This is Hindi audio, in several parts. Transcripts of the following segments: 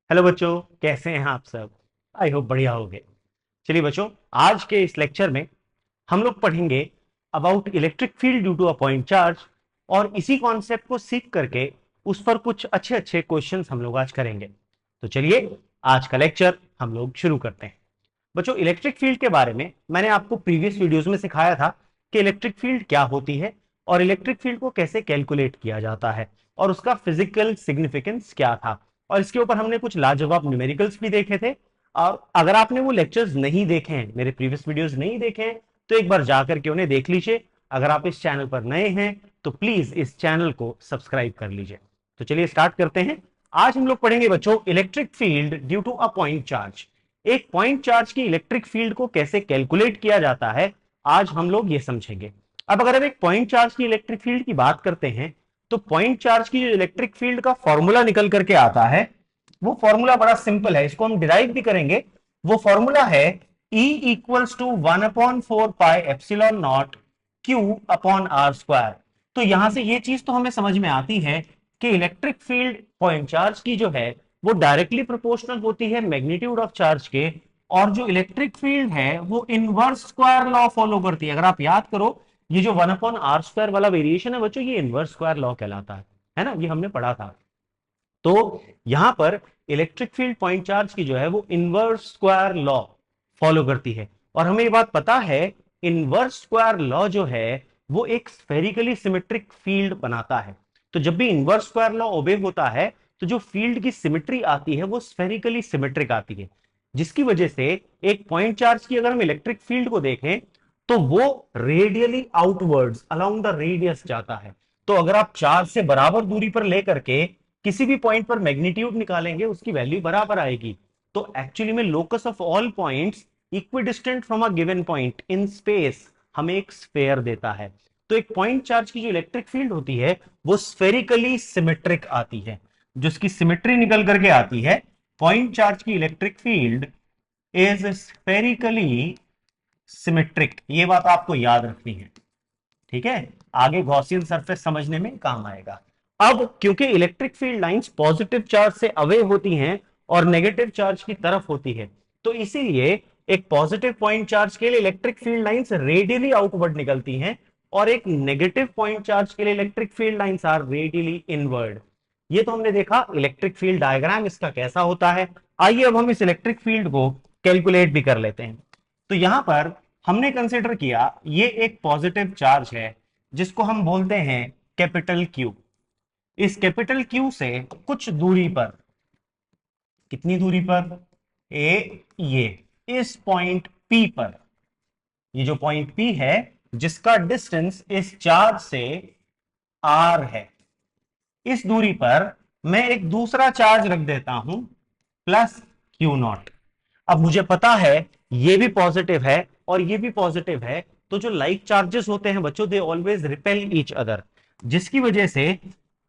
हेलो बच्चों, कैसे हैं आप सब। आई होप बढ़िया होंगे। चलिए बच्चों, आज के इस लेक्चर में हम लोग पढ़ेंगे about electric field due to a point charge. और इसी कॉन्सेप्ट को सीख करके उस पर कुछ अच्छे अच्छे क्वेश्चंस हम लोग आज करेंगे। तो चलिए आज का लेक्चर हम लोग शुरू करते हैं। बच्चों, इलेक्ट्रिक फील्ड के बारे में मैंने आपको प्रीवियस वीडियोस में सिखाया था कि इलेक्ट्रिक फील्ड क्या होती है और इलेक्ट्रिक फील्ड को कैसे कैलकुलेट किया जाता है और उसका फिजिकल सिग्निफिकेंस क्या था। और इसके ऊपर हमने कुछ लाजवाब न्यूमेरिकल्स भी देखे थे। और अगर आपने वो लेक्चर्स नहीं देखे हैं, मेरे प्रीवियस वीडियोस नहीं देखे हैं, तो एक बार जाकर के उन्हें देख लीजिए। अगर आप इस चैनल पर नए हैं तो प्लीज इस चैनल को सब्सक्राइब कर लीजिए। तो चलिए स्टार्ट करते हैं। आज हम लोग पढ़ेंगे बच्चों electric field due to a point charge. एक पॉइंट चार्ज की इलेक्ट्रिक फील्ड को कैसे कैलकुलेट किया जाता है, आज हम लोग ये समझेंगे। अब अगर हम एक पॉइंट चार्ज की इलेक्ट्रिक फील्ड की बात करते हैं, तो पॉइंट चार्ज की जो इलेक्ट्रिक फील्ड का फॉर्मूला निकल करके आता है, वो फॉर्मूला बड़ा सिंपल है। इसको हम डिराइव भी करेंगे। वो फॉर्मूला है E equals to 1/4 pi epsilon not Q upon R square. तो यहां से ये चीज तो हमें समझ में आती है कि इलेक्ट्रिक फील्ड पॉइंट चार्ज की जो है वो डायरेक्टली प्रोपोर्शनल होती है मैग्नीट्यूड ऑफ चार्ज के। और जो इलेक्ट्रिक फील्ड है वो इनवर्स स्क्वायर लॉ फॉलो करती है। अगर आप याद करो, ये जो 1/r² वाला वेरिएशन है बच्चों, ये इनवर्स स्क्वायर लॉ कहलाता है ना, ये हमने पढ़ा था। तो यहां पर इलेक्ट्रिक फील्ड पॉइंट चार्ज की जो है वो इनवर्स स्क्वायर लॉ फॉलो करती है। और हमें ये बात पता है, इनवर्स स्क्वायर लॉ जो है वो एक स्फेरिकली सिमेट्रिक फील्ड बनाता है। तो जब भी इनवर्स स्क्वायर लॉ ओबे होता है, तो जो फील्ड की सिमेट्री आती है वो स्फेरिकली सिमेट्रिक आती है, जिसकी वजह से एक पॉइंट चार्ज की अगर हम इलेक्ट्रिक फील्ड को देखें तो वो radially outwards along the radius जाता है। तो अगर आप चार्ज से बराबर दूरी पर लेकर के किसी भी पॉइंट पर मैग्नीट्यूड निकालेंगे, उसकी वैल्यू बराबर आएगी। तो एक्चुअली में locus of all points equidistant from a given point in space हमें एक स्फेयर देता है। तो एक पॉइंट चार्ज की जो इलेक्ट्रिक फील्ड होती है वो स्फेरिकली सिमेट्रिक आती है। जो इसकी सिमेट्री निकल करके आती है, पॉइंट चार्ज की electric field is spherically symmetric. ये बात आपको याद रखनी है, ठीक है। आगे गॉसियन सरफेस समझने में काम आएगा। अब क्योंकि electric field lines positive charge से अवे होती हैं और नेगेटिव चार्ज की तरफ होती है, तो इसीलिए एक पॉजिटिव पॉइंट चार्ज के लिए electric field lines radially outward निकलती हैं और एक नेगेटिव पॉइंट चार्ज के लिए electric field lines are radially inward. ये तो हमने देखा इलेक्ट्रिक फील्ड डायग्राम इसका कैसा होता है। आइए अब हम इस इलेक्ट्रिक फील्ड को कैलकुलेट भी कर लेते हैं। तो यहां पर हमने कंसिडर किया ये एक पॉजिटिव चार्ज है जिसको हम बोलते हैं कैपिटल क्यू। इस कैपिटल क्यू से कुछ दूरी पर, कितनी दूरी पर, ये इस पॉइंट पी पर, ये जो पॉइंट पी है जिसका डिस्टेंस इस चार्ज से आर है, इस दूरी पर मैं एक दूसरा चार्ज रख देता हूं प्लस क्यू नॉट। अब मुझे पता है ये भी पॉजिटिव है और ये भी पॉजिटिव है, तो जो लाइक चार्जेस होते हैं बच्चों, they always repel each other, जिसकी वजह से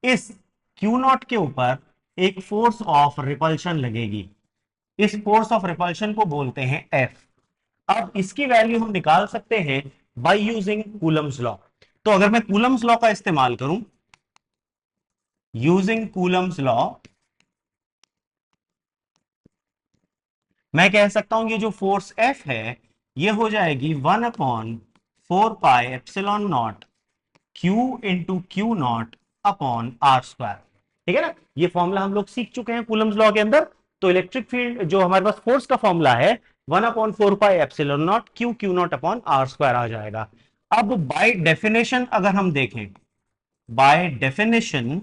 इस क्यू नॉट के ऊपर एक फोर्स ऑफ रिपल्शन लगेगी। इस फोर्स ऑफ रिपल्शन को बोलते हैं एफ। अब इसकी वैल्यू हम निकाल सकते हैं बाय यूजिंग कूलम्स लॉ। तो अगर मैं कूलम्स लॉ का इस्तेमाल करूं, यूजिंग कूलम्स लॉ, मैं कह सकता हूं ये जो फोर्स एफ है ये हो जाएगी 1/4 pi epsilon not Q into Q not upon R square. ठीक है ना, ये फॉर्मूला हम लोग सीख चुके हैं कूलम्स लॉ के अंदर। तो इलेक्ट्रिक फील्ड जो हमारे पास फोर्स का फॉर्मूला है 1/4 pi epsilon not Q not upon R square आ जाएगा। अब बाय डेफिनेशन अगर हम देखें, by definition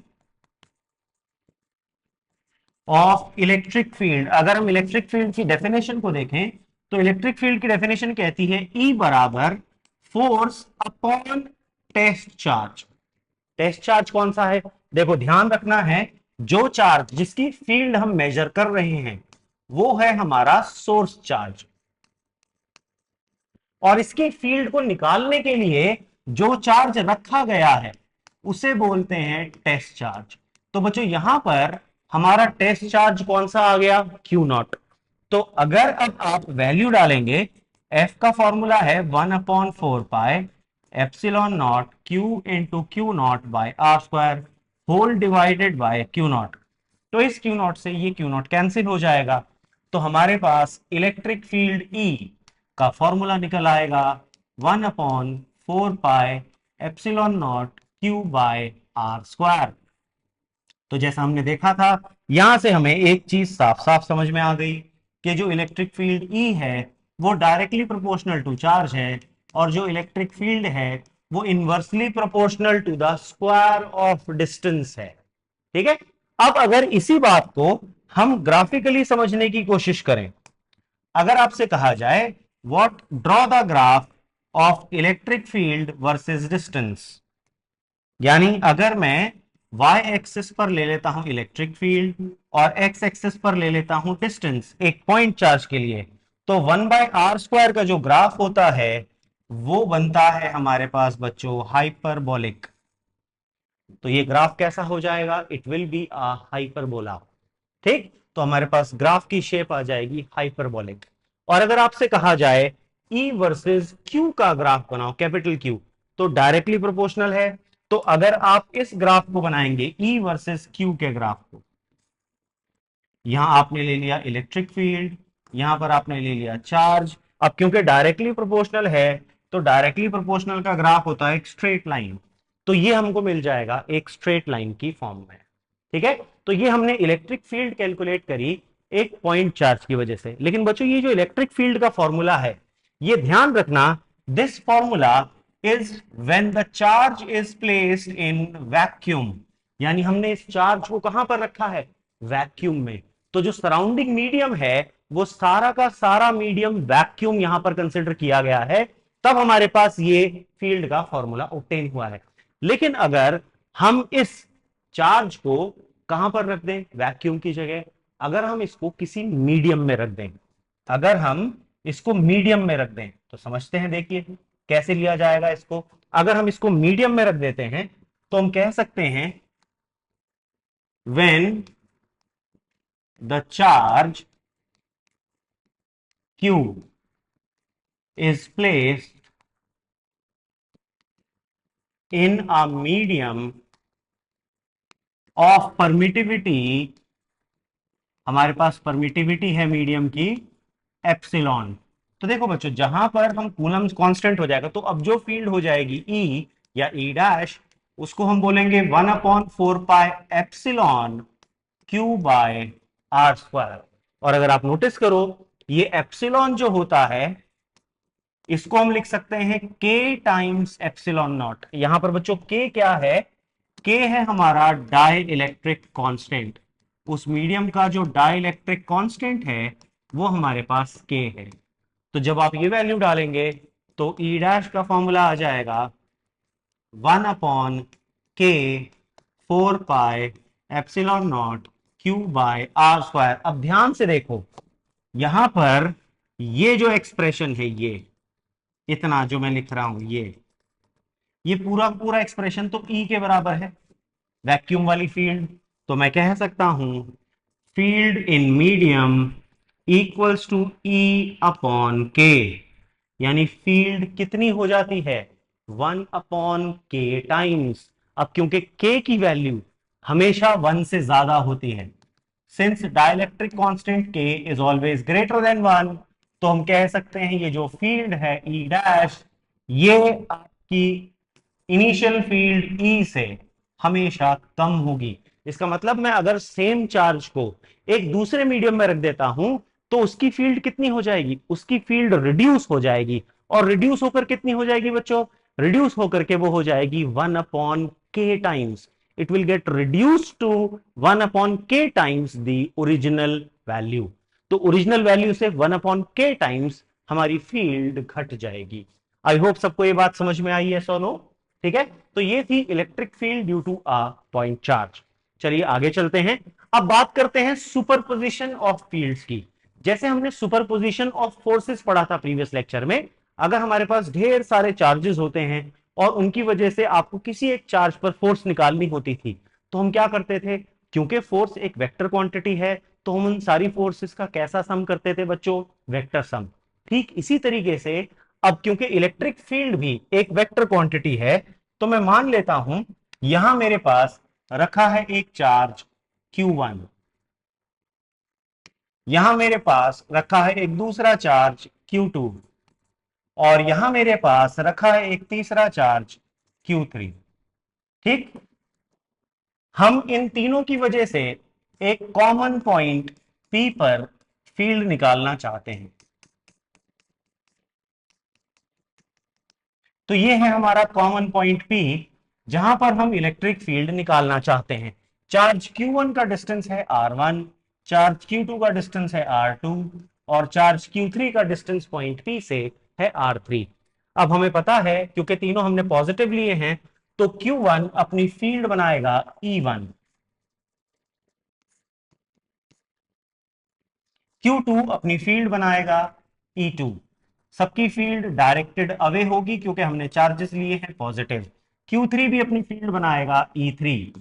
of electric field, अगर हम इलेक्ट्रिक फील्ड की डेफिनेशन को देखें तो इलेक्ट्रिक फील्ड की डेफिनेशन कहती है E बराबर force upon test charge. Test charge कौन सा है, देखो ध्यान रखना है, जो चार्ज जिसकी फील्ड हम मेजर कर रहे हैं वो है हमारा सोर्स चार्ज, और इसकी फील्ड को निकालने के लिए जो चार्ज रखा गया है उसे बोलते हैं टेस्ट चार्ज। तो बच्चों यहां पर हमारा टेस्ट चार्ज कौन सा आ गया, क्यू नॉट। तो अगर अब आप वैल्यू डालेंगे, एफ का फॉर्मूला है 1/4 pi epsilon not Q into Q not by R square whole divided by Q not. तो इस क्यू नॉट से ये क्यू नॉट कैंसिल हो जाएगा, तो हमारे पास इलेक्ट्रिक फील्ड E का फॉर्मूला निकल आएगा 1/4 pi epsilon not Q by R square. तो जैसा हमने देखा था, यहां से हमें एक चीज साफ साफ समझ में आ गई कि जो इलेक्ट्रिक फील्ड E है वो डायरेक्टली प्रोपोर्शनल टू चार्ज है, और जो इलेक्ट्रिक फील्ड है वो inversely proportional to the square of distance है। ठीक है। अब अगर इसी बात को हम ग्राफिकली समझने की कोशिश करें, अगर आपसे कहा जाए what draw the graph of electric field versus distance, यानी अगर मैं y एक्सिस पर ले लेता हूं इलेक्ट्रिक फील्ड और x एक्सिस पर ले लेता हूं डिस्टेंस एक पॉइंट चार्ज के लिए, तो 1/r² का जो ग्राफ होता है वो बनता है हमारे पास बच्चों हाइपरबोलिक। तो ये ग्राफ कैसा हो जाएगा? It will be a hyperbola. ठीक, तो हमारे पास ग्राफ की शेप आ जाएगी हाइपरबोलिक। और अगर आपसे कहा जाए E वर्सेस Q का ग्राफ बनाओ, कैपिटल Q, तो डायरेक्टली प्रोपोर्शनल है। तो अगर आप इस ग्राफ को बनाएंगे E वर्सेस Q के ग्राफ को, यहां आपने ले लिया इलेक्ट्रिक फील्ड, यहां पर आपने ले लिया चार्ज। अब क्योंकि डायरेक्टली प्रोपोर्शनल है, तो डायरेक्टली प्रोपोर्शनल का ग्राफ होता है एक स्ट्रेट लाइन, तो ये हमको मिल जाएगा एक स्ट्रेट लाइन की फॉर्म में। ठीक है, तो ये हमने इलेक्ट्रिक फील्ड कैलकुलेट करी एक पॉइंट चार्ज की वजह से। लेकिन बच्चों ये जो इलेक्ट्रिक फील्ड का फॉर्मूला है, ये ध्यान रखना, this formula is when the charge is placed in vacuum, यानी हमने इस चार्ज को कहां पर रखा है? वैक्यूम में। तो जो सराउंडिंग मीडियम है वो सारा का सारा मीडियम वैक्यूम यहां पर कंसिडर किया गया है, तब हमारे पास ये फील्ड का फॉर्मूला ऑब्टेन हुआ है। लेकिन अगर हम इस चार्ज को कहां पर रख दें वैक्यूम की जगह, अगर हम इसको किसी मीडियम में रख दें, अगर हम इसको मीडियम में रख दें, तो समझते हैं, देखिए कैसे लिया जाएगा इसको। अगर हम इसको मीडियम में रख देते हैं तो हम कह सकते हैं when the charge Q is placed in a medium of permittivity, हमारे पास परमिटिविटी है मीडियम की एप्सिलॉन। तो देखो बच्चों, जहां पर हम कूलम्स कांस्टेंट हो जाएगा, तो अब जो फील्ड हो जाएगी E या E डैश, उसको हम बोलेंगे 1/4 pi epsilon Q by R square. और अगर आप नोटिस करो, ये एप्सिलॉन जो होता है इसको हम लिख सकते हैं K टाइम्स एप्सिलॉन नॉट। यहां पर बच्चों K क्या है? K है हमारा डाई इलेक्ट्रिक कॉन्स्टेंट। उस मीडियम का जो डाई इलेक्ट्रिक कॉन्स्टेंट है वो हमारे पास K है। तो जब आप ये वैल्यू डालेंगे तो E डैश का फॉर्मूला आ जाएगा 1/K 4 pi epsilon not Q by R square. अब ध्यान से देखो, यहां पर ये जो एक्सप्रेशन है, ये इतना जो मैं लिख रहा हूं, ये पूरा पूरा एक्सप्रेशन तो E के बराबर है, वैक्यूम वाली फील्ड। तो मैं कह सकता हूं field in medium equals to E/K, यानी फील्ड कितनी हो जाती है? 1/K times. अब क्योंकि K की वैल्यू हमेशा 1 से ज्यादा होती है, since dielectric constant K is always greater than 1, तो हम कह सकते हैं ये जो फील्ड है E डैश, ये आपकी इनिशियल फील्ड E से हमेशा कम होगी। इसका मतलब मैं अगर सेम चार्ज को एक दूसरे मीडियम में रख देता हूं तो उसकी फील्ड कितनी हो जाएगी? उसकी फील्ड रिड्यूस हो जाएगी। और रिड्यूस होकर कितनी हो जाएगी बच्चों? रिड्यूस होकर के वो हो जाएगी 1/K times. it will get reduced to 1/K times the original value। तो ओरिजिनल वैल्यू से 1/K टाइम्स हमारी फील्ड घट जाएगी। आई होप सबको ये बात समझ में आई है, सोनो? ठीक है, तो ये थी electric field due to a point charge. चलिए आगे चलते हैं। अब बात करते हैं सुपरपोजिशन ऑफ फील्ड्स की। जैसे हमने सुपरपोजिशन ऑफ फोर्सेस पढ़ा था प्रीवियस लेक्चर में, अगर हमारे पास ढेर सारे चार्जेस होते हैं और उनकी वजह से आपको किसी एक चार्ज पर फोर्स निकालनी होती थी, तो हम क्या करते थे? क्योंकि फोर्स एक वेक्टर क्वांटिटी है, तो हम उन सारी फोर्सेस का कैसा सम करते थे बच्चों? Vector sum. ठीक इसी तरीके से अब क्योंकि इलेक्ट्रिक फील्ड भी एक वेक्टर क्वांटिटी है, तो मैं मान लेता हूं यहां मेरे पास रखा है एक चार्ज Q1, यहां मेरे पास रखा है एक दूसरा चार्ज Q2 और यहां मेरे पास रखा है एक तीसरा चार्ज Q3। ठीक, हम इन तीनों की वजह से एक कॉमन पॉइंट P पर फील्ड निकालना चाहते हैं। तो ये है हमारा कॉमन पॉइंट P, जहां पर हम इलेक्ट्रिक फील्ड निकालना चाहते हैं। चार्ज Q1 का डिस्टेंस है R1, चार्ज Q2 का डिस्टेंस है R2 और चार्ज Q3 का डिस्टेंस पॉइंट P से है R3। अब हमें पता है क्योंकि तीनों हमने पॉजिटिव लिए हैं, तो Q1 अपनी फील्ड बनाएगा E1, Q2 अपनी फील्ड बनाएगा E2। सबकी फील्ड डायरेक्टेड अवे होगी क्योंकि हमने चार्जेस लिए हैं पॉजिटिव। Q3 भी अपनी फील्ड बनाएगा E3।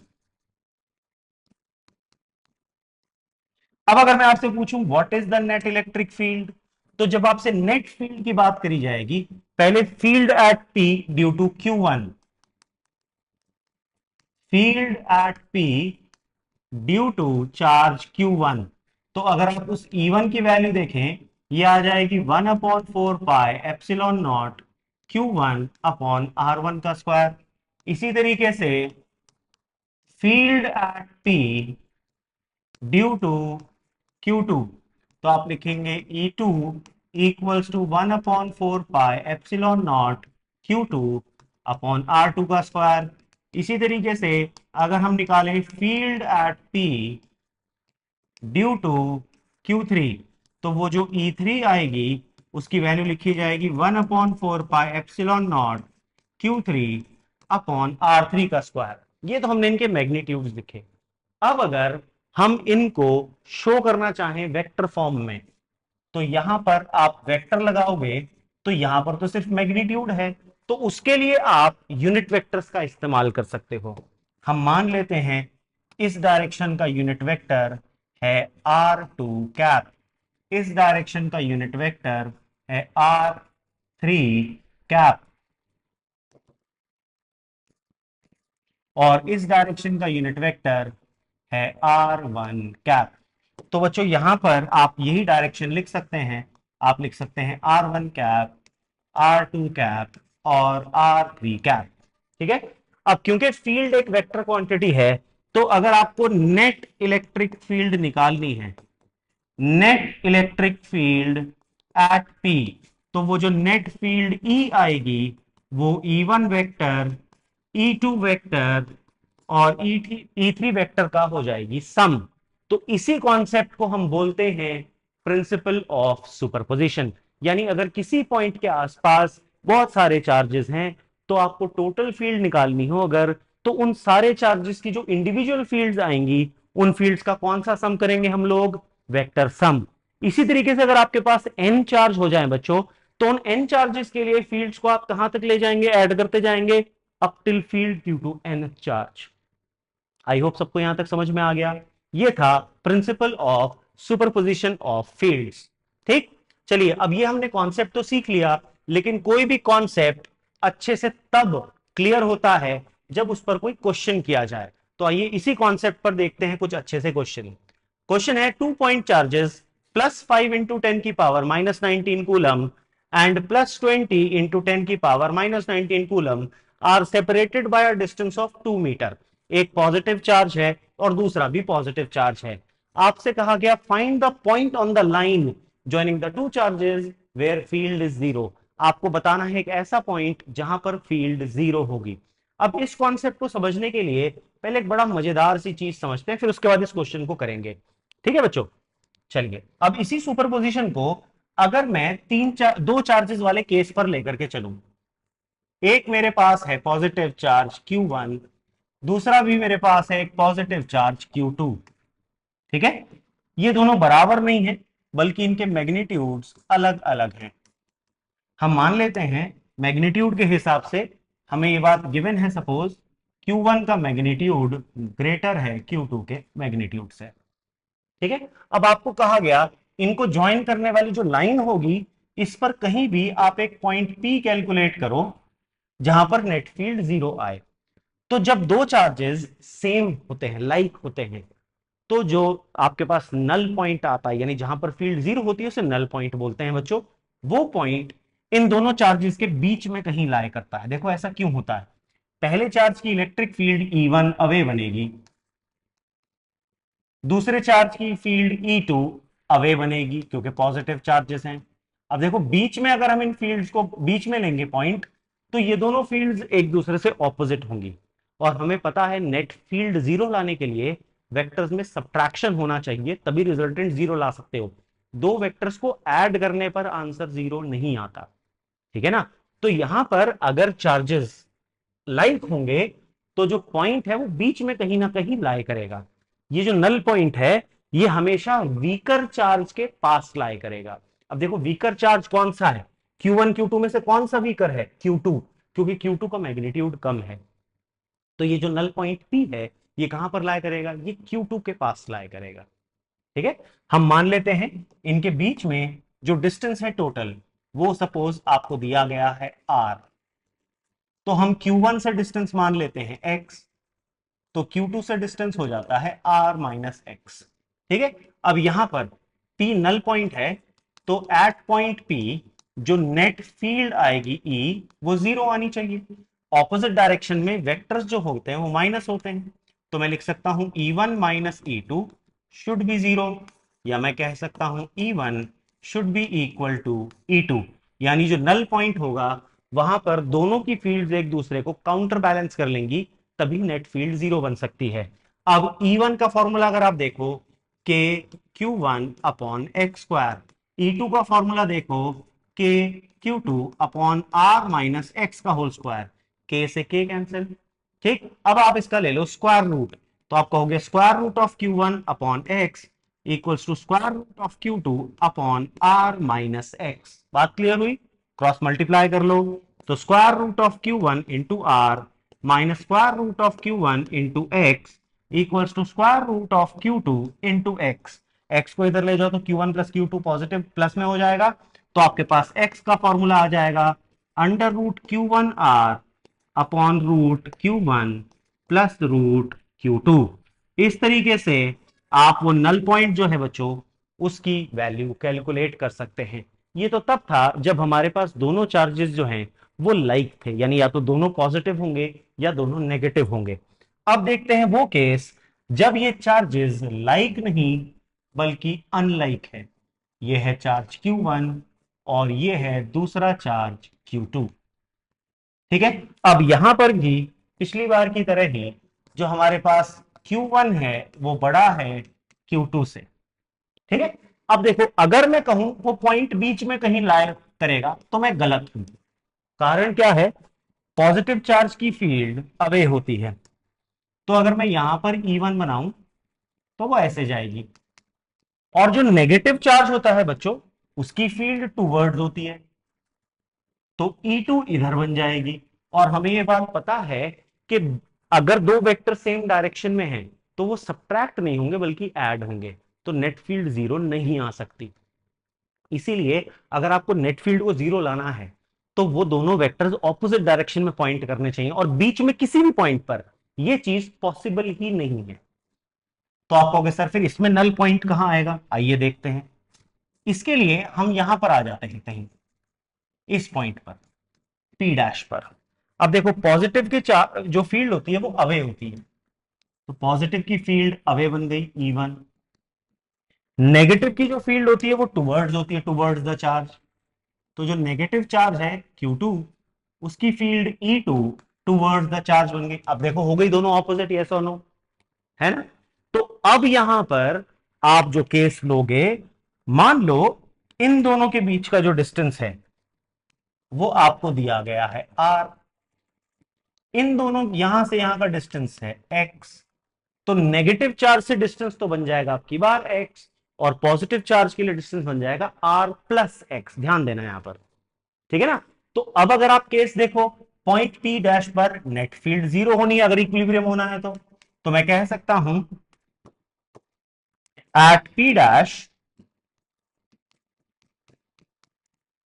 अब अगर मैं आपसे पूछूं what is the net electric field, तो जब आपसे नेट फील्ड की बात करी जाएगी, पहले field at P due to Q1, field at P due to charge Q1। तो अगर आप उस E1 की वैल्यू देखें, ये आ जाएगी 1/4 pi epsilon not Q1 upon R1 का स्क्वायर। इसी तरीके से field at P due to Q2, तो आप लिखेंगे E2 equals to 1/4 pi epsilon not Q2 upon R2 का स्क्वायर। इसी तरीके से अगर हम निकालें field at P due to Q3, तो वो जो E3 आएगी उसकी वैल्यू लिखी जाएगी 1/4 pi epsilon not Q3 upon R3 का स्क्वायर। ये तो हमने इनके मैग्नीट्यूड्स लिखे। अब अगर हम इनको शो करना चाहें वेक्टर फॉर्म में, तो यहां पर आप वेक्टर लगाओगे, तो यहां पर तो सिर्फ मैग्नीट्यूड है, तो उसके लिए आप यूनिट वेक्टर्स का इस्तेमाल कर सकते हो। हम मान लेते हैं इस डायरेक्शन का यूनिट वेक्टर है R2 कैप, इस डायरेक्शन का यूनिट वेक्टर है R3 कैप और इस डायरेक्शन का यूनिट वेक्टर है R1 कैप। तो बच्चों यहां पर आप यही डायरेक्शन लिख सकते हैं, आप लिख सकते हैं R1 कैप, R2 कैप और R3 कैप। ठीक है। अब क्योंकि फील्ड एक वेक्टर क्वांटिटी है, तो अगर आपको नेट इलेक्ट्रिक फील्ड निकालनी है, net electric field at P, तो वो जो नेट फील्ड E आएगी वो E1 वेक्टर, E2 वेक्टर और E3 वेक्टर का हो जाएगी सम। तो इसी कॉन्सेप्ट को हम बोलते हैं प्रिंसिपल ऑफ सुपरपोजिशन। यानी अगर किसी पॉइंट के आसपास बहुत सारे चार्जेस हैं, तो आपको टोटल फील्ड निकालनी हो अगर, तो उन सारे चार्जेस की जो इंडिविजुअल फील्ड्स आएंगी, उन फील्ड्स का कौन सा सम करेंगे हम लोग, वेक्टर सम। इसी तरीके से अगर आपके पास n चार्ज हो जाए बच्चों, तो उन n चार्जेस के लिए फील्ड्स को आप कहां तक ले जाएंगे, ऐड करते जाएंगे up till field due to n charge. I hope सबको यहां तक समझ में आ गया। ये था principle of superposition of fields. ठीक, चलिए अब ये हमने कॉन्सेप्ट तो सीख लिया, लेकिन कोई भी कॉन्सेप्ट अच्छे से तब क्लियर होता है जब उस पर कोई क्वेश्चन किया जाए। तो आइए इसी कॉन्सेप्ट पर देखते हैं कुछ अच्छे से क्वेश्चन। क्वेश्चन है 2 point charges +5 × 10⁻⁹ coulomb and +20 × 10⁻⁹ coulomb are separated by a distance of 2 metre. एक पॉजिटिव चार्ज है और दूसरा भी पॉजिटिव चार्ज है। आपसे कहा गया find the point on the line joining the two charges where field is zero. आपको बताना है एक ऐसा पॉइंट जहां पर फील्ड जीरो होगी। अब इस कॉन्सेप्ट को समझने के लिए पहले एक बड़ा मजेदार सी चीज समझते हैं, फिर उसके बाद इस क्वेश्चन को करेंगे। ठीक है बच्चों, चलिए अब इसी सुपरपोजिशन को अगर मैं दो चार्जेस वाले केस पर लेकर के चलूं, एक मेरे पास है पॉजिटिव चार्ज Q1, दूसरा भी मेरे पास है एक पॉजिटिव चार्ज Q2। ठीक है, ये दोनों बराबर नहीं है, बल्कि इनके मैग्नीट्यूड्स अलग अलग हैं। हम मान लेते हैं मैग्नीट्यूड के हिसाब से हमें ये बात गिवन है, सपोज Q1 का मैग्नीट्यूड ग्रेटर है Q2 के मैग्नीट्यूड से। ठीक है, अब आपको कहा गया इनको ज्वाइन करने वाली जो लाइन होगी, इस पर कहीं भी आप एक पॉइंट P कैलकुलेट करो जहां पर नेट फील्ड जीरो आए। तो जब दो चार्जेस सेम होते हैं, लाइक होते हैं, तो जो आपके पास नल पॉइंट आता है, यानी जहां पर फील्ड जीरो होती है, उसे नल पॉइंट बोलते हैं बच्चों। वो पॉइंट इन दोनों चार्जेस के बीच में कहीं लाए करता है। देखो ऐसा क्यों होता है? पहले चार्ज की इलेक्ट्रिक फील्ड E1 अवे बनेगी, दूसरे चार्ज की फील्ड E2 अवे बनेगी, क्योंकि पॉजिटिव चार्जेस हैं। अब देखो बीच में अगर हम इन फील्ड्स को बीच में लेंगे पॉइंट, तो ये दोनों फील्ड्स एक दूसरे से ऑपोजिट होंगी। और हमें पता है नेट फील्ड जीरो लाने के लिए वेक्टर्स में सब्ट्रैक्शन होना चाहिए, तभी रिजल्टेंट जीरो ला सकते हो। दो वेक्टर्स को ऐड करने पर आंसर जीरो नहीं आता, ठीक है ना? तो यहां पर अगर चार्जेस लाइक होंगे, तो जो पॉइंट है वो बीच में कहीं ना कहीं लाई करेगा। ये जो नल पॉइंट है, ये हमेशा वीकर चार्ज के पास लाई करेगा। अब देखो वीकर चार्ज कौन सा है? Q1 Q2 में से कौन सा वीकर है? Q2, क्योंकि Q2 का मैग्नीट्यूड कम है। तो ये जो नल पॉइंट P है, ये कहां पर लाई करेगा? ये Q2 के पास लाई करेगा। ठीक है, हम मान लेते हैं इनके बीच में जो डिस्टेंस है टोटल, वो सपोज आपको दिया गया है R। तो हम Q1 से डिस्टेंस मान लेते हैं x, तो Q2 से डिस्टेंस हो जाता है R माइनस एक्स। ठीक है, अब यहां पर P नल पॉइंट है, तो एट पॉइंट P जो नेट फील्ड आएगी E, वो जीरो आनी चाहिए। ऑपोजिट डायरेक्शन में वेक्टर्स जो होते हैं वो माइनस होते हैं, तो मैं लिख सकता हूं E1 minus E2 should be zero, या मैं कह सकता हूं E1 should be equal to E2। यानी जो नल पॉइंट होगा, वहां पर दोनों की फील्ड्स एक दूसरे को काउंटर बैलेंस कर लेंगी, तभी नेट फील्ड जीरो बन सकती है। अब E1 का फॉर्मूला अगर आप देखो, के Q1 upon X square, E2 का फॉर्मूला देखो, K Q2 upon R minus X का होल स्क्वायर, के से के कैंसिल। ठीक, अब आप इसका ले लो स्क्वायर रूट, तो आप कहोगे square root of Q1 upon X equals to square root of Q2 upon R minus X. बात क्लियर हुई? क्रॉस मल्टीप्लाई कर लो, तो square root of Q1 into R minus square root of Q1 into X equals to square root of Q2 into X. X को इधर ले जाओ तो Q1 plus Q2 positive plus में हो जाएगा, तो आपके पास एक्स का फॉर्मूला आ जाएगा under root Q1 R upon root Q1 plus root Q2। इस तरीके से आप वो नल पॉइंट जो है बच्चों, उसकी वैल्यू कैलकुलेट कर सकते हैं। ये तो तब था जब हमारे पास दोनों चार्जेस जो हैं वो लाइक थे, यानी या तो दोनों पॉजिटिव होंगे या दोनों नेगेटिव होंगे। अब देखते हैं वो केस जब ये चार्जेस लाइक नहीं बल्कि अनलाइक है। ये है चार्ज Q1 और ये है दूसरा चार्ज Q2। ठीक है, अब यहां पर भी पिछली बार की तरह ही जो हमारे पास Q1 है वो बड़ा है Q2 से। ठीक है, अब देखो अगर मैं कहूं वो पॉइंट बीच में कहीं लाया करेगा, तो मैं गलत हूं। कारण क्या है? पॉजिटिव चार्ज की फील्ड अवे होती है, तो अगर मैं यहां पर E1 बनाऊं तो वो ऐसे जाएगी, और जो नेगेटिव चार्ज होता है बच्चों, उसकी फील्ड टूवर्ड्स होती है, तो E2 इधर बन जाएगी। और हमें ये बात पता है कि अगर दो वेक्टर सेम डायरेक्शन में हैं, तो वो सब्ट्रैक्ट नहीं होंगे बल्कि ऐड होंगे, तो नेट फील्ड जीरो नहीं आ सकती। इसीलिए अगर आपको नेट फील्ड को जीरो लाना है, तो वो दोनों वेक्टर्स ऑपोजिट डायरेक्शन में पॉइंट करने चाहिए, और बीच में किसी भी पॉइंट पर ये चीज पॉसिबल ही नहीं है। तो आप कहोगे सर फिर इसमें नल पॉइंट कहां आएगा? आइए देखते हैं। इसके लिए हम यहां पर आ जाते हैं कहीं, इस पॉइंट पर, पी डैश पर। अब देखो पॉजिटिव के जो फील्ड होती है वो अवे होती है, तो पॉजिटिव की फील्ड अवे बन गई E1। नेगेटिव की जो फील्ड होती है वो टुवर्ड्स होती है, टुवर्ड्स द चार्ज। तो जो नेगेटिव चार्ज है Q2, उसकी field E2 towards the charge बन गई। अब देखो हो गई दोनों ऑपोजिट, यस और नो, है ना? तो अब यहां पर आप जो केस लोगे, मान लो इन दोनों के बीच का जो डिस्टेंस है वो आपको दिया गया है R। इन दोनों यहां से यहां का डिस्टेंस है x, तो नेगेटिव चार्ज से डिस्टेंस तो बन जाएगा आपकी बार x, और पॉजिटिव चार्ज के लिए डिस्टेंस बन जाएगा r प्लस एक्स। ध्यान देना यहां पर, ठीक है ना? तो अब अगर आप केस देखो, पॉइंट P डैश पर नेट फील्ड जीरो होनी है अगर इक्विलिब्रियम होना है, तो मैं कह सकता हूं एट P dash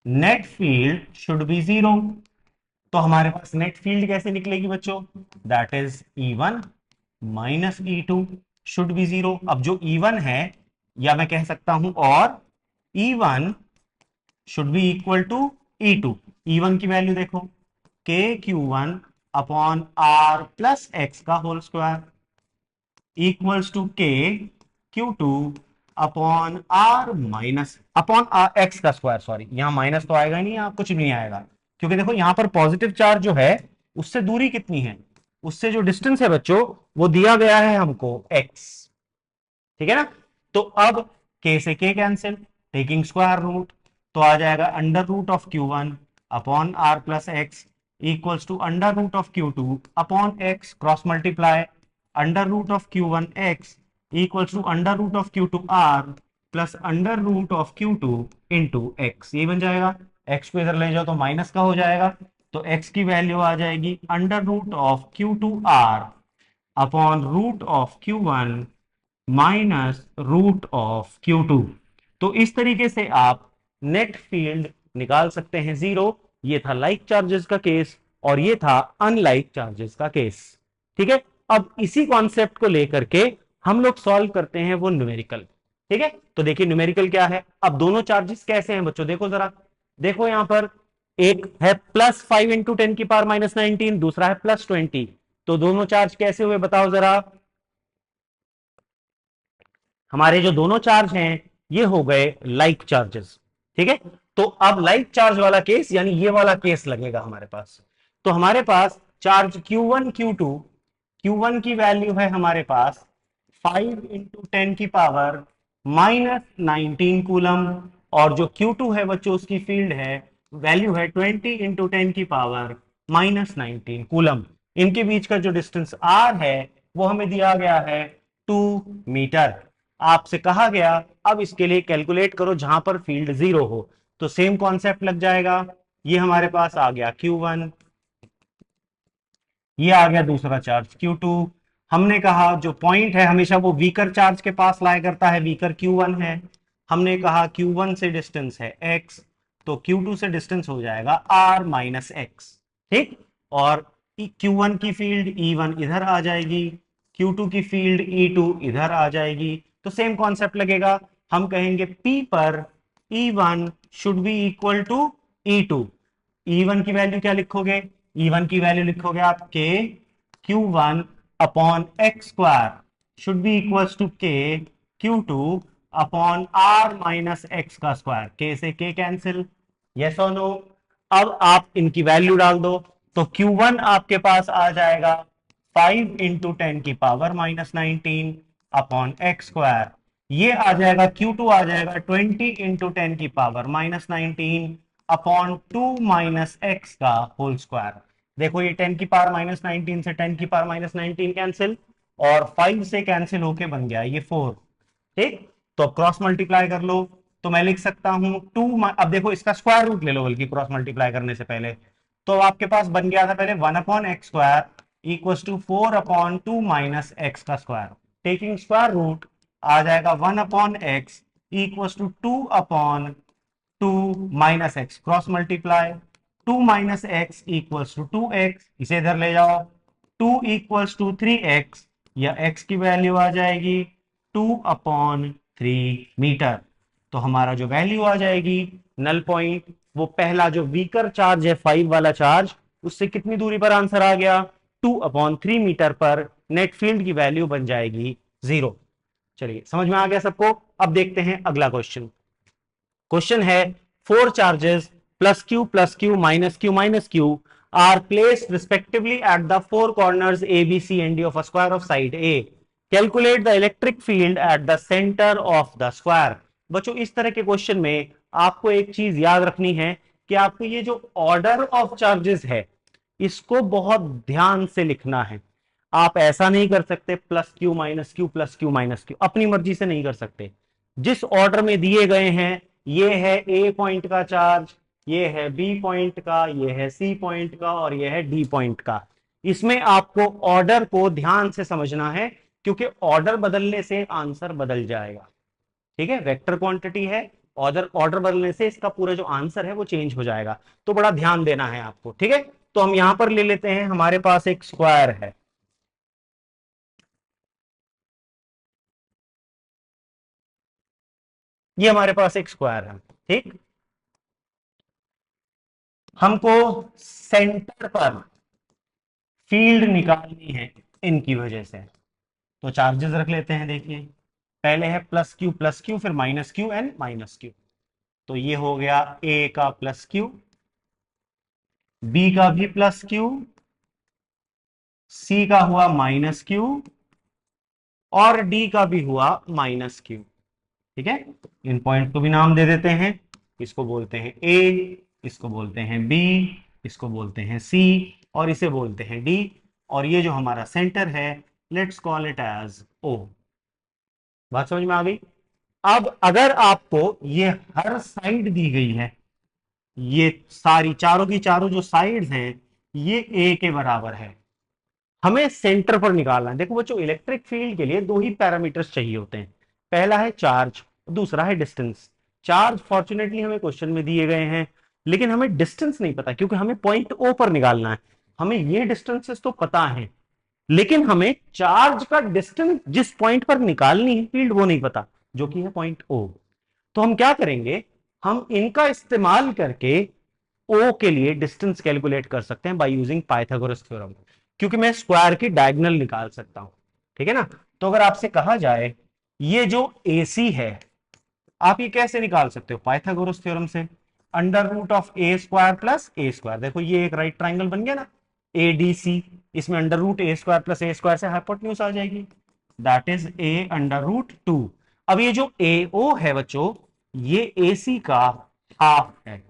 net field should be zero. तो हमारे पास नेट फील्ड कैसे निकलेगी बच्चों? That is E1 minus E2 should be zero. अब जो E1 है, या मैं कह सकता हूं और E1 should be equal to E2। E1 की वैल्यू देखो, K Q one upon R plus X का whole square equals to K Q two upon R minus upon R X का स्क्वायर। सॉरी, यहां माइनस तो आएगा ही नहीं, यहां कुछ भी नहीं आएगा, क्योंकि देखो यहां पर पॉजिटिव चार्ज जो है उससे दूरी कितनी है, उससे जो डिस्टेंस है बच्चों वो दिया गया है हमको एक्स। ठीक है ना। तो अब के से के कैंसिल, टेकिंग स्क्वायर रूट, तो आ जाएगा under root of Q one upon R plus X equals to under root of Q two upon X, cross multiply, under root of Q one X equals to under root of Q two R plus under root of Q two into X. ये बन जाएगा, एक्स को इधर ले जाओ तो माइनस का हो जाएगा, तो एक्स की वैल्यू आ जाएगी under root of Q two R upon root of Q one minus root of Q two. तो इस तरीके से आप नेट फील्ड निकाल सकते हैं जीरो। ये था लाइक चार्जेस का केस और ये था अनलाइक चार्जेस का केस। ठीक है। अब इसी कॉन्सेप्ट को लेकर के हम लोग सॉल्व करते हैं वो न्यूमेरिकल। ठीक है, तो देखिए न्यूमेरिकल क्या है। अब दोनों चार्जेस कैसे हैं बच्चों, देखो जरा, देखो यहां पर एक है +5 × 10⁻⁹, दूसरा है +20। तो दोनों चार्ज कैसे हुए बताओ जरा। हमारे जो दोनों चार्ज हैं ये हो गए लाइक चार्जेस। ठीक है, तो अब लाइक चार्ज वाला केस यानी ये वाला केस लगेगा हमारे पास। तो हमारे पास चार्ज Q1 Q2, Q1 की वैल्यू है हमारे पास 5 × 10⁻⁻19 कूलम, और जो Q2 है बच्चों उसकी फील्ड है, वैल्यू है 20 × 10⁻⁻19 कूलम। इनके बीच का जो डिस्टेंस R है वो हमें दिया गया है 2 मीटर। आपसे कहा गया अब इसके लिए कैलकुलेट करो जहां पर फील्ड जीरो हो, तो सेम कॉन्सेप्ट लग जाएगा। ये हमारे पास आ गया Q1, ये आ गया दूसरा चार्ज Q2। हमने कहा जो पॉइंट है हमेशा वो वीकर चार्ज के पास लाया करता है, वीकर Q1 है। हमने कहा Q1 से डिस्टेंस है x, तो Q2 से डिस्टेंस हो जाएगा r माइनस एक्स। ठीक, और Q1 की फील्ड E1 इधर आ जाएगी, Q2 की फील्ड E2 इधर आ जाएगी, तो सेम कॉन्सेप्ट लगेगा। हम कहेंगे P पर E1 should be equal to E2। E1 की वैल्यू क्या लिखोगे, E1 की वैल्यू लिखोगे आप K Q1 upon X square should be equals to K Q2 upon R minus X का स्क्वायर, के से के कैंसिल, यस और नो। अब आप इनकी वैल्यू डाल दो, तो Q1 आपके पास आ जाएगा 5 × 10⁻⁻19 अपॉन एक्स स्क्वायर, ये आ जाएगा Q2 आ जाएगा 20 × 10⁻⁻19 अपॉन 2 - एक्स का होल स्क्वायर। देखो ये 10⁻⁻19 से 10⁻⁻19 कैंसिल, और 5 से कैंसिल होके बन गया ये 4। ठीक, तो अब क्रॉस मल्टीप्लाई कर लो, तो मैं लिख सकता हूं 2, अब देखो इसका स्क्वायर रूट ले लो बल्कि क्रॉस मल्टीप्लाई करने से पहले, तो आपके पास बन गया था पहले 1/x² इक्वल्स टू 4/2 - एक्स का स्क्वायर। टेकिंग स्क्वायर रूट आ जाएगा 1/x equals to 2/2 - X, cross multiply, 2 - X equals to 2x, इसे इधर ले जाओ, 2 इक्वल्स टू 3x, या x की वैल्यू आ जाएगी 2/3 मीटर। तो हमारा जो वैल्यू आ जाएगी नल पॉइंट, वो पहला जो वीकर चार्ज है 5 वाला चार्ज, उससे कितनी दूरी पर आंसर आ गया, 2/3 मीटर पर नेट फील्ड की वैल्यू बन जाएगी 0। चलिए समझ में आ गया सबको। अब देखते हैं अगला क्वेश्चन। क्वेश्चन है, four charges +q -q are placed respectively at the four corners A, B, C and D of a square of side A. Calculate the electric field at the center of the square. बच्चों इस तरह के क्वेश्चन में आपको एक चीज याद रखनी है कि आपको ये जो ऑर्डर ऑफ चार्जेस है इसको बहुत ध्यान से लिखना है। आप ऐसा नहीं कर सकते +q -q अपनी मर्जी से नहीं कर सकते। जिस ऑर्डर में दिए गए हैं, ये है ए पॉइंट का चार्ज, ये है बी पॉइंट का, ये है सी पॉइंट का और ये है डी पॉइंट का। इसमें आपको ऑर्डर को ध्यान से समझना है, क्योंकि ऑर्डर बदलने से आंसर बदल जाएगा। ठीक है, वेक्टर क्वांटिटी है, ऑर्डर ऑर्डर बदलने से इसका पूरा जो आंसर है वो चेंज हो जाएगा, तो बड़ा ध्यान देना है आपको। ठीक है, तो हम यहां पर ले लेते हैं, हमारे पास एक स्क्वायर है, ये हमारे पास एक स्क्वायर है, ठीक। हमको सेंटर पर फील्ड निकालनी है इनकी वजह से, तो चार्जेस रख लेते हैं। देखिए पहले है प्लस क्यू फिर minus Q and minus Q. तो ये हो गया ए का प्लस क्यू, बी का भी प्लस क्यू, सी का हुआ माइनस क्यू और डी का भी हुआ माइनस क्यू। ठीक है, इन पॉइंट को भी नाम दे देते हैं। इसको बोलते हैं ए, इसको बोलते हैं बी, इसको बोलते हैं सी और इसे बोलते हैं डी। और ये जो हमारा सेंटर है, लेट्स कॉल इट एज ओ। बात समझ में आ गई? अब अगर आपको ये हर साइड दी गई है, ये सारी चारों की चारों जो साइड्स हैं ये ए के बराबर है, हमें सेंटर पर निकालना है। देखो बच्चों, इलेक्ट्रिक फील्ड के लिए दो ही पैरामीटर्स चाहिए होते हैं, पहला है चार्ज, दूसरा है डिस्टेंस। चार्ज फॉर्चुनेटली हमें क्वेश्चन में दिए गए हैं, लेकिन हमें डिस्टेंस नहीं पता, क्योंकि हमें पॉइंट ओ पर निकालना है। हमें ये डिस्टेंसेस तो पता है, लेकिन हमें चार्ज का डिस्टेंस जिस पॉइंट पर निकालनी है फील्ड वो नहीं पता, जो कि है पॉइंट ओ। तो हम क्या करेंगे, हम इनका इस्तेमाल करके ओ के लिए डिस्टेंस कैलकुलेट कर सकते हैं बाय यूजिंग पाइथागोरस थ्योरम, क्योंकि मैं स्क्वायर की डायगोनल निकाल सकता हूं। ठीक है ना? तो अगर आपसे कहा जाए ये जो AC है, आप ये कैसे निकाल सकते हो? पाइथागोरस थ्योरम से। Under root of A square plus A square, देखो ये एक राइट ट्राइंगल बन गया ना, ADC। इसमें under root A square plus A square से हाइपोटेन्यूज आ जाएगी, that is A under root 2। अब ये जो AO है बच्चों, ये AC का हाफ है।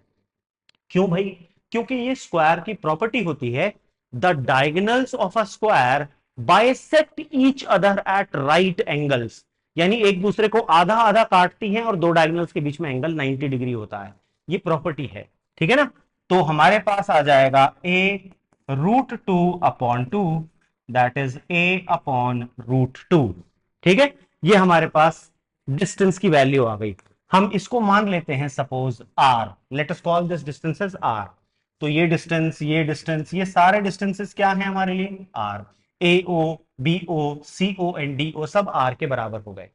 क्यों भाई? क्योंकि ये स्क्वायर की प्रॉपर्टी होती है, the diagonals of a square bisect each other at right angles, यानी एक दूसरे को आधा आधा काटती हैं और दो डायगोनल्स के बीच में एंगल 90 डिग्री होता है। ये प्रॉपर्टी है, ठीक है ना? तो हमारे पास आ जाएगा A root 2 upon 2, that is A upon root 2। ठीक है, ये हमारे पास डिस्टेंस की वैल्यू आ गई। हम इसको मान लेते हैं suppose R, let us call this distance as R. तो ये डिस्टेंस, ये डिस्टेंस, ये सारे डिस्टेंसेस क्या हैं हमारे लिए? R. A O, B O, C O and D O सब आर के बराबर हो गए।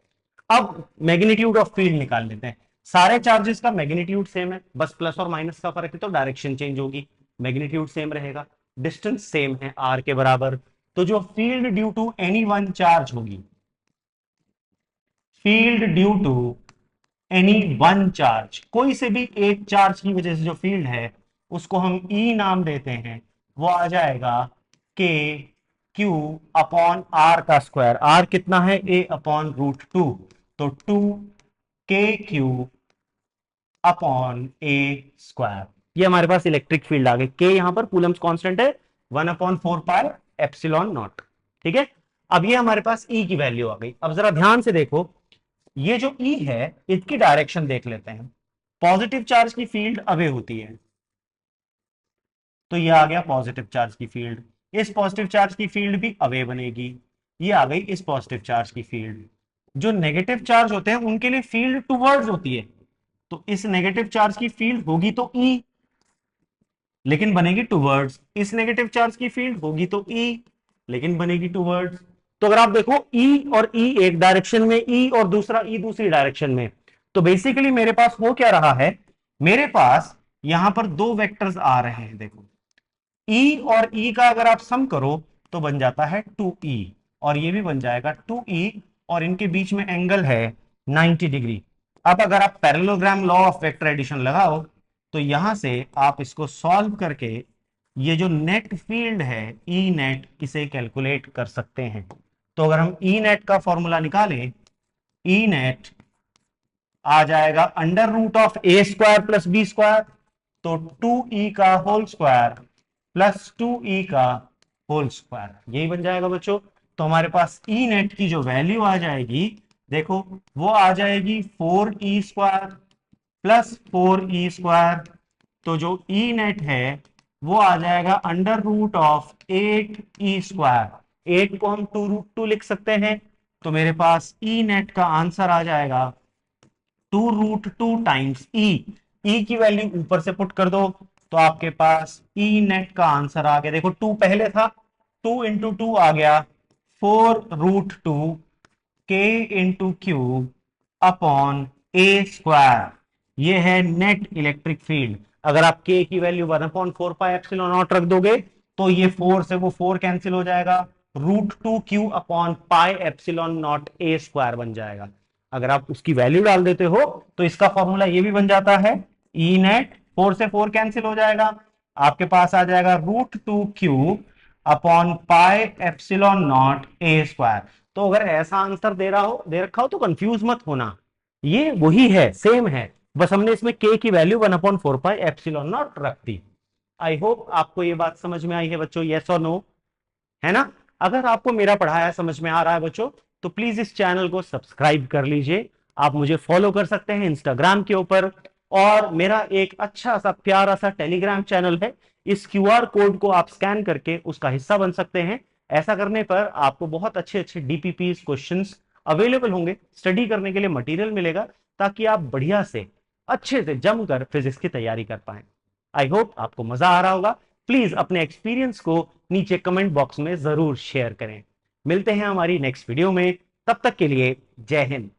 अब मैग्नीट्यूड ऑफ फील्ड निकाल लेते हैं। सारे चार्जेस का मैग्नीट्यूड सेम है, बस प्लस और माइनस का फर्क है, तो डायरेक्शन चेंज होगी, मैग्नीट्यूड सेम रहेगा, डिस्टेंस सेम है आर के बराबर। तो जो field due to any one charge होगी, field due to any one charge, कोई से भी एक चार्ज की वजह से जो फील्ड है उसको हम E नाम देते हैं, वो आ जाएगा के क्यू अपॉन आर का स्क्वायर। आर कितना है? ए अपॉन रूट 2, तो 2 के क्यू अपॉन ए स्क्वायर। ये हमारे पास इलेक्ट्रिक फील्ड आ गई। के यहां पर कूलम्स कांस्टेंट है, 1/4 पाई एप्सिलॉन नॉट। ठीक है, अब ये हमारे पास E की वैल्यू आ गई। अब जरा ध्यान से देखो, ये जो E है इसकी डायरेक्शन देख लेते हैं। पॉजिटिव चार्ज की फील्ड अवे होती है, तो ये आ गया पॉजिटिव चार्ज की फील्ड। इस पॉजिटिव चार्ज की फील्ड भी अवे बनेगी, ये आ गई इस पॉजिटिव चार्ज की फील्ड। जो नेगेटिव चार्ज होते हैं उनके लिए फील्ड टूवर्ड्स होती है, तो इस नेगेटिव चार्ज की फील्ड होगी तो E, लेकिन बनेगी टूवर्ड्स। इस नेगेटिव चार्ज की फील्ड होगी तो E, लेकिन बनेगी टूवर्ड्स। तो अगर आप देखो E और E एक डायरेक्शन में, E और दूसरा E दूसरी डायरेक्शन में, तो बेसिकली मेरे पास हो क्या रहा है, मेरे पास यहां पर दो वेक्टर्स आ रहे हैं। देखो E और E का अगर आप सम करो तो बन जाता है 2E, और ये भी बन जाएगा 2E, और इनके बीच में एंगल है 90 डिग्री। अब अगर आप parallelogram law of vector addition लगाओ, तो यहां से आप इसको सॉल्व करके ये जो नेट फील्ड है ई नेट, इसे कैलकुलेट कर सकते हैं। तो अगर हम ई नेट का फॉर्मूला निकालें, ई नेट आ जाएगा under root of A square plus B square, तो 2E का होल स्क्वायर प्लस 2E का होल स्क्वायर, यही बन जाएगा बच्चों। तो हमारे पास ई नेट की जो वैल्यू आ जाएगी, देखो वो आ जाएगी 4E square plus 4E square. तो जो ई नेट है वो आ जाएगा under root of 8E square. 8 को हम 2√2 लिख सकते हैं, तो मेरे पास ई नेट का आंसर आ जाएगा 2√2 टाइम्स ई की वैल्यू ऊपर से पुट कर दो, तो आपके पास ई नेट का आंसर आ गया। देखो 2 पहले था, 2 इंटू 2 आ गया 4√2 के इंटू क्यू अपॉन ए स्क्वायर, ये है नेट इलेक्ट्रिक फील्ड। अगर आप के की वैल्यू 1/4 पाई एप्सिलॉन नॉट रख दोगे तो ये 4 से वो 4 कैंसिल हो जाएगा, √2q/पाई एप्सिलॉन नॉट ए स्क्वायर बन जाएगा। अगर आप उसकी वैल्यू डाल देते हो तो इसका फॉर्मूला ये भी बन जाता है, ई नेट, 4 से 4 कैंसिल हो जाएगा, आपके पास आ जाएगा √2q/पाई एप्सिलॉन नॉट ए स्क्वायर। तो अगर ऐसा आंसर दे रखा हो तो कंफ्यूज मत होना, ये वही है, सेम है, बस हमने इसमें के की वैल्यू 1/4 पाई एप्सिलॉन नॉट रख दी। आई होप आपको ये बात समझ में आई है बच्चों, यस और नो, है ना? अगर आपको मेरा पढ़ाया समझ में आ रहा है बच्चों, तो प्लीज इस चैनल को सब्सक्राइब कर लीजिए। आप मुझे फॉलो कर सकते हैं इंस्टाग्राम के ऊपर, और मेरा एक अच्छा सा प्यारा सा टेलीग्राम चैनल है, इस क्यूआर कोड को आप स्कैन करके उसका हिस्सा बन सकते हैं। ऐसा करने पर आपको बहुत अच्छे अच्छे डीपीपी क्वेश्चंस अवेलेबल होंगे, स्टडी करने के लिए मटेरियल मिलेगा, ताकि आप बढ़िया से अच्छे से जमकर फिजिक्स की तैयारी कर पाए। आई होप आपको मजा आ रहा होगा। प्लीज अपने एक्सपीरियंस को नीचे कमेंट बॉक्स में जरूर शेयर करें। मिलते हैं हमारी नेक्स्ट वीडियो में, तब तक के लिए जय हिंद।